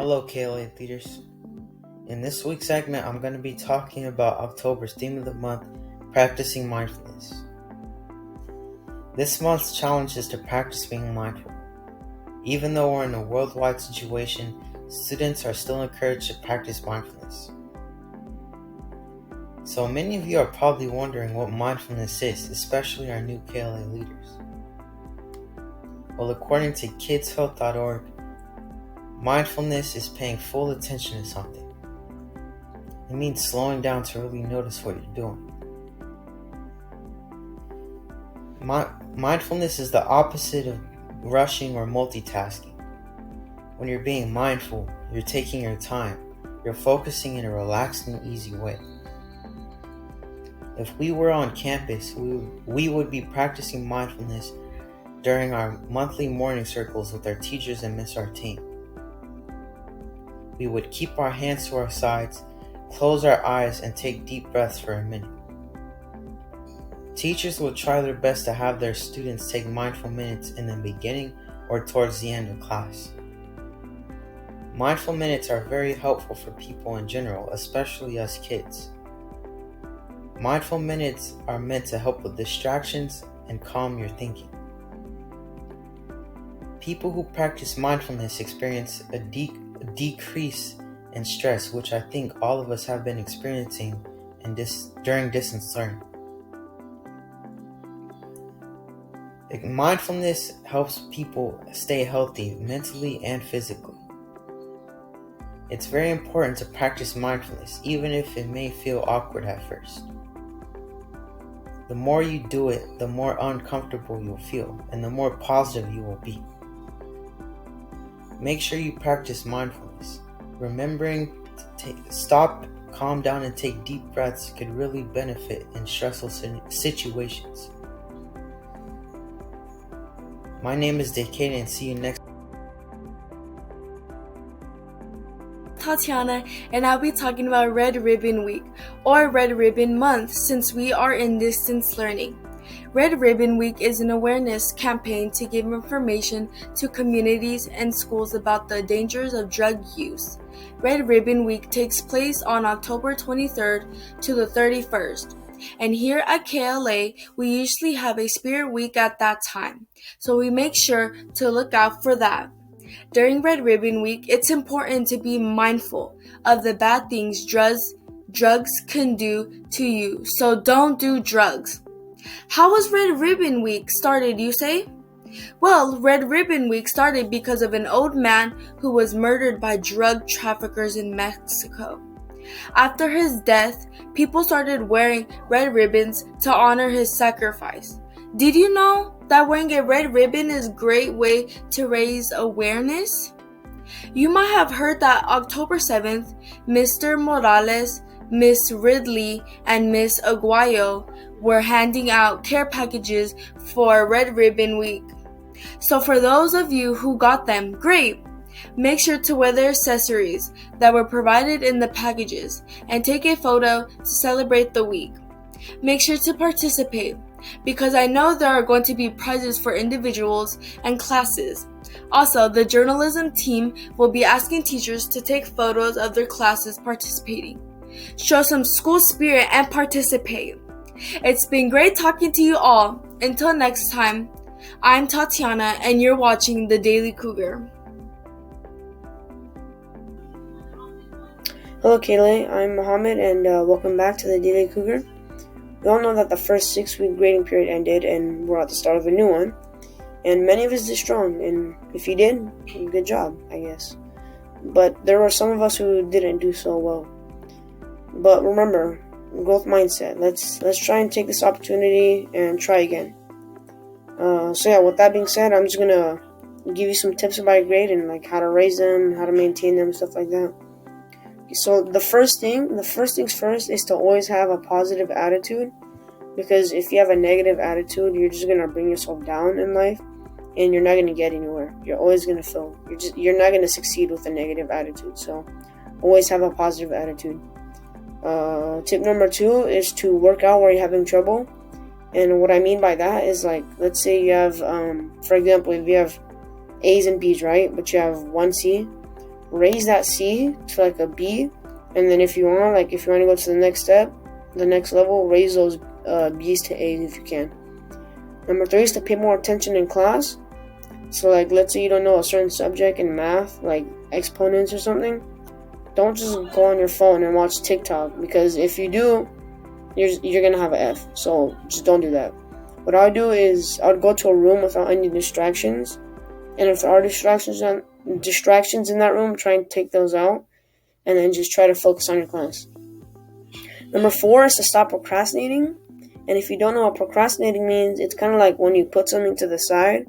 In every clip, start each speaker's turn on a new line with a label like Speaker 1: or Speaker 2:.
Speaker 1: Hello, KLA leaders. In this week's segment, I'm going to be talking about October's theme of the month, practicing mindfulness. This month's challenge is to practice being mindful. Even though we're in a worldwide situation, students are still encouraged to practice mindfulness. So many of you are probably wondering what mindfulness is, especially our new KLA leaders. Well, according to kidshealth.org, mindfulness is paying full attention to something. It means slowing down to really notice what you're doing. Mindfulness is the opposite of rushing or multitasking. When you're being mindful, you're taking your time. You're focusing in a relaxed and easy way. If we were on campus, we would be practicing mindfulness during our monthly morning circles with our teachers and Miss Artine. We would keep our hands to our sides, close our eyes, and take deep breaths for a minute. Teachers will try their best to have their students take mindful minutes in the beginning or towards the end of class. Mindful minutes are very helpful for people in general, especially us kids. Mindful minutes are meant to help with distractions and calm your thinking. People who practice mindfulness experience a decrease in stress, which I think all of us have been experiencing during distance learning. Mindfulness helps people stay healthy mentally and physically. It's very important to practice mindfulness, even if it may feel awkward at first. The more you do it, the more uncomfortable you'll feel, and the more positive you will be. Make sure you practice mindfulness. Remembering to stop, calm down, and take deep breaths could really benefit in stressful situations. My name is Decatur, and see you next.
Speaker 2: Tatiana, and I'll be talking about Red Ribbon Week, or Red Ribbon Month, since we are in distance learning. Red Ribbon Week is an awareness campaign to give information to communities and schools about the dangers of drug use. Red Ribbon Week takes place on October 23rd to the 31st. And here at KLA, we usually have a Spirit Week at that time, so we make sure to look out for that. During Red Ribbon Week, it's important to be mindful of the bad things drugs can do to you, so don't do drugs. How was Red Ribbon Week started, you say? Well, Red Ribbon Week started because of an old man who was murdered by drug traffickers in Mexico. After his death, people started wearing red ribbons to honor his sacrifice. Did you know that wearing a red ribbon is a great way to raise awareness? You might have heard that October 7th, Mr. Morales, Miss Ridley, and Miss Aguayo were handing out care packages for Red Ribbon Week. So for those of you who got them, great! Make sure to wear the accessories that were provided in the packages and take a photo to celebrate the week. Make sure to participate, because I know there are going to be prizes for individuals and classes. Also, the journalism team will be asking teachers to take photos of their classes participating. Show some school spirit and participate. It's been great talking to you all. Until next time, I'm Tatiana and you're watching The Daily Cougar.
Speaker 3: Hello KLA, I'm Mohammed and welcome back to The Daily Cougar. We all know that the first 6-week grading period ended and we're at the start of a new one. And many of us did strong, and if you did, good job, I guess. But there were some of us who didn't do so well. But remember, growth mindset. Let's try and take this opportunity and try again. With that being said, I'm just gonna give you some tips about grade and like how to raise them, how to maintain them, stuff like that. So the first things first is to always have a positive attitude, because if you have a negative attitude, you're just gonna bring yourself down in life, and you're not gonna get anywhere. You're always gonna fail. You're not gonna succeed with a negative attitude. So always have a positive attitude. Tip number 2 is to work out where you're having trouble. And what I mean by that is, like, let's say you have, for example, if you have A's and B's, right, but you have one C, raise that C to like a B, and then if you want to go to the next step, the next level, raise those B's to A's if you can. Number 3 is to pay more attention in class. So like, let's say you don't know a certain subject in math, like exponents or something. Don't just go on your phone and watch TikTok, because if you do, you're gonna have an F. So just don't do that. What I would do is I would go to a room without any distractions, and if there are distractions in that room, try and take those out, and then just try to focus on your class. Number 4 is to stop procrastinating. And if you don't know what procrastinating means, it's kind of like when you put something to the side,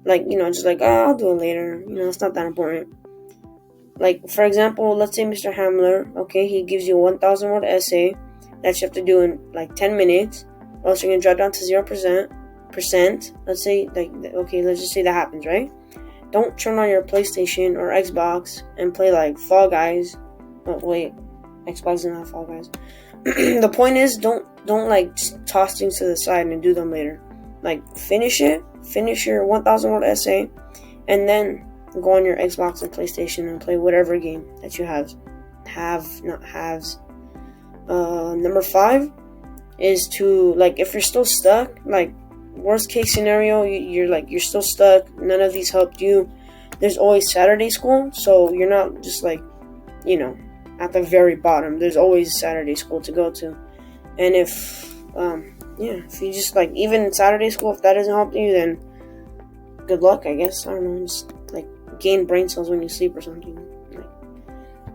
Speaker 3: like, just like, I'll do it later. It's not that important. Like, for example, let's say Mr. Hamler, okay, he gives you a 1,000 word essay that you have to do in like 10 minutes, or else you're going to drop down to 0%. Let's say, let's just say that happens, right? Don't turn on your PlayStation or Xbox and play like Fall Guys. Oh, wait, Xbox doesn't have Fall Guys. The point is, don't like just toss things to the side and do them later. Like, finish your 1,000 word essay, and then go on your Xbox and PlayStation and play whatever game that you have. Not haves. Number 5 is to, like, if you're still stuck, like, worst case scenario, you're still stuck, none of these helped you, there's always Saturday school, so you're not just like, at the very bottom. There's always Saturday school to go to. And if you just, like, even Saturday school, if that doesn't help you, then good luck, I guess. I don't know, just like gain brain cells when you sleep or something.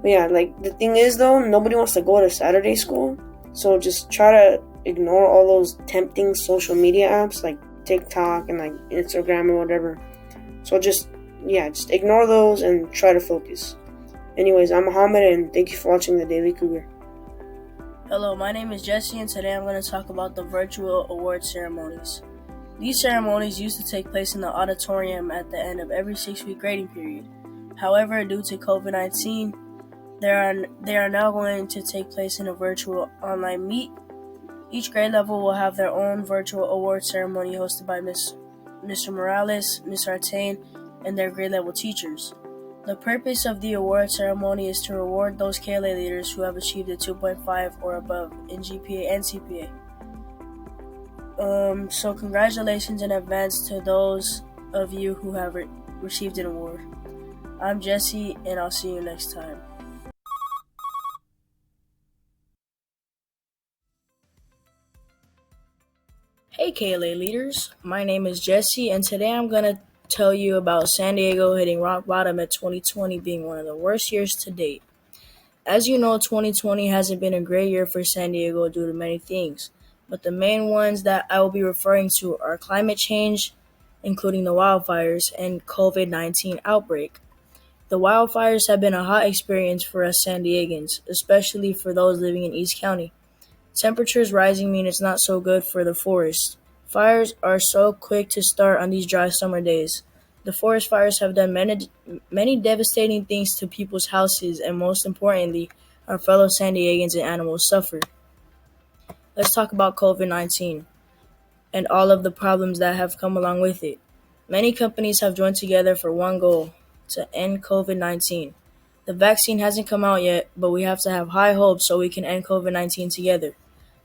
Speaker 3: But yeah, like, the thing is, though, nobody wants to go to Saturday school, so just try to ignore all those tempting social media apps like TikTok and like Instagram or whatever. So just ignore those and try to focus. Anyways, I'm Muhammad, and thank you for watching the Daily Cougar.
Speaker 4: Hello, my name is Jesse, and today I'm going to talk about the virtual award ceremonies. These ceremonies used to take place in the auditorium at the end of every 6-week grading period. However, due to COVID-19, they are now going to take place in a virtual online meet. Each grade level will have their own virtual award ceremony hosted by Mr. Morales, Ms. Artain, and their grade level teachers. The purpose of the award ceremony is to reward those KLA leaders who have achieved a 2.5 or above in GPA and CPA. So congratulations in advance to those of you who have received an award. I'm Jesse, and I'll see you next time. Hey KLA leaders, my name is Jesse, and today I'm going to tell you about San Diego hitting rock bottom at 2020 being one of the worst years to date. As you know, 2020 hasn't been a great year for San Diego due to many things, but the main ones that I will be referring to are climate change, including the wildfires, and COVID-19 outbreak. The wildfires have been a hot experience for us San Diegans, especially for those living in East County. Temperatures rising mean it's not so good for the forest. Fires are so quick to start on these dry summer days. The forest fires have done many devastating things to people's houses, and most importantly, our fellow San Diegans and animals suffer. Let's talk about COVID-19 and all of the problems that have come along with it. Many companies have joined together for one goal: to end COVID-19. The vaccine hasn't come out yet, but we have to have high hopes so we can end COVID-19 together.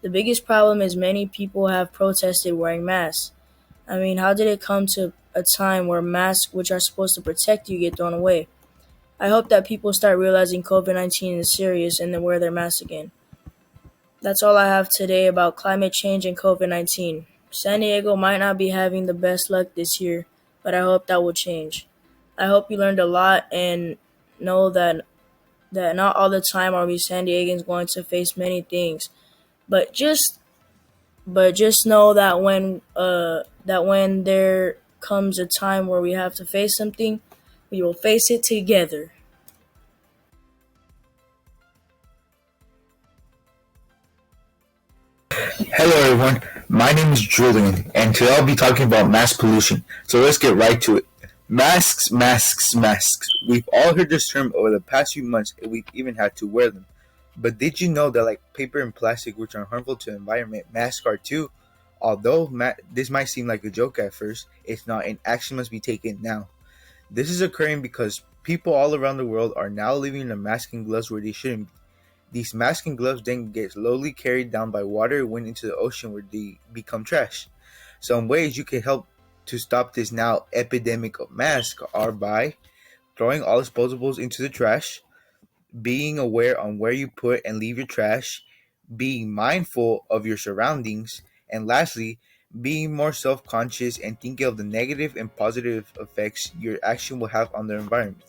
Speaker 4: The biggest problem is many people have protested wearing masks. I mean, how did it come to a time where masks, which are supposed to protect you, get thrown away? I hope that people start realizing COVID-19 is serious and then wear their masks again. That's all I have today about climate change and COVID-19. San Diego might not be having the best luck this year, but I hope that will change. I hope you learned a lot and know that not all the time are we San Diegans going to face many things. But just know that when there comes a time where we have to face something, we will face it together.
Speaker 5: Hello everyone, my name is Julian, and today I'll be talking about mass pollution. So let's get right to it. Masks, masks, masks. We've all heard this term over the past few months, and we've even had to wear them. But did you know that, like paper and plastic, which are harmful to the environment, masks are too? Although this might seem like a joke at first, it's not, and action must be taken now. This is occurring because people all around the world are now leaving their masks and gloves where they shouldn't be. These masks and gloves then get slowly carried down by water and went into the ocean where they become trash. Some ways you can help to stop this now epidemic of masks are by throwing all disposables into the trash, being aware on where you put and leave your trash, being mindful of your surroundings, and lastly, being more self conscious and thinking of the negative and positive effects your action will have on the environment.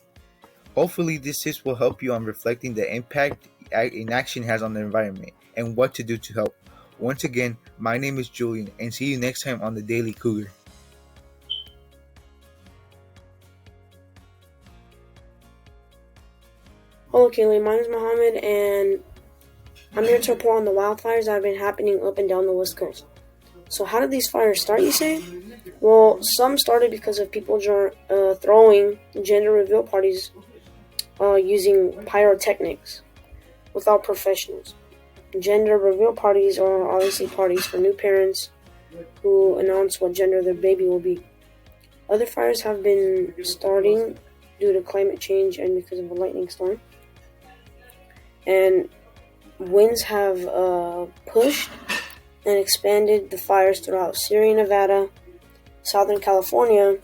Speaker 5: Hopefully, this tips will help you on reflecting the impact inaction has on the environment and what to do to help. Once again, my name is Julian, and see you next time on the Daily Cougar.
Speaker 3: Hello, Kaylee. My name is Mohammed, and I'm here to report on the wildfires that have been happening up and down the West Coast. So, how did these fires start, you say? Well, some started because of people throwing gender reveal parties using pyrotechnics without professionals. Gender reveal parties are obviously parties for new parents who announce what gender their baby will be. Other fires have been starting due to climate change and because of a lightning storm. And winds have pushed and expanded the fires throughout Syria, Nevada, Southern California,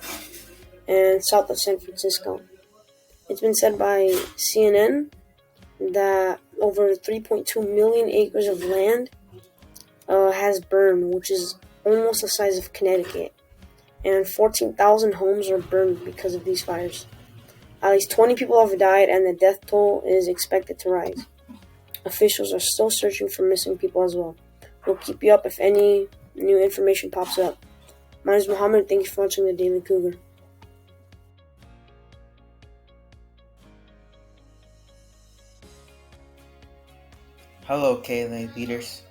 Speaker 3: and south of San Francisco. It's been said by CNN that over 3.2 million acres of land has burned, which is almost the size of Connecticut. And 14,000 homes are burned because of these fires. At least 20 people have died, and the death toll is expected to rise. Officials are still searching for missing people as well. We'll keep you up if any new information pops up. My name is Mohammed. Thank you for watching the Daily Cougar.
Speaker 1: Hello, KLA leaders.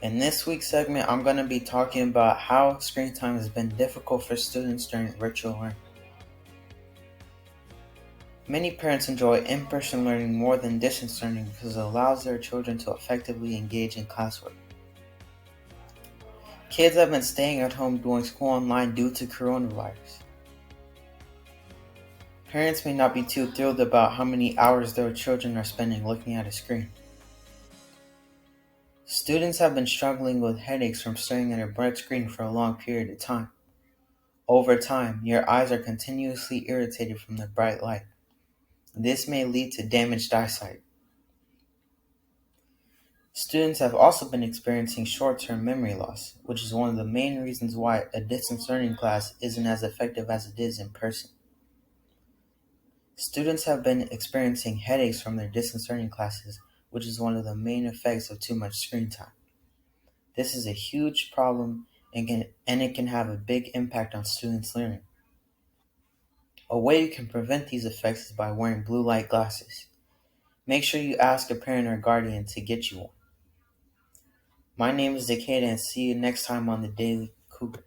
Speaker 1: In this week's segment, I'm going to be talking about how screen time has been difficult for students during virtual learning. Many parents enjoy in-person learning more than distance learning because it allows their children to effectively engage in classwork. Kids have been staying at home doing school online due to coronavirus. Parents may not be too thrilled about how many hours their children are spending looking at a screen. Students have been struggling with headaches from staring at a bright screen for a long period of time. Over time, your eyes are continuously irritated from the bright light. This may lead to damaged eyesight. Students have also been experiencing short-term memory loss, which is one of the main reasons why a distance learning class isn't as effective as it is in person. Students have been experiencing headaches from their distance learning classes, which is one of the main effects of too much screen time. This is a huge problem and it can have a big impact on students' learning. A way you can prevent these effects is by wearing blue light glasses. Make sure you ask a parent or guardian to get you one. My name is Decatur, and see you next time on the Daily Cougar.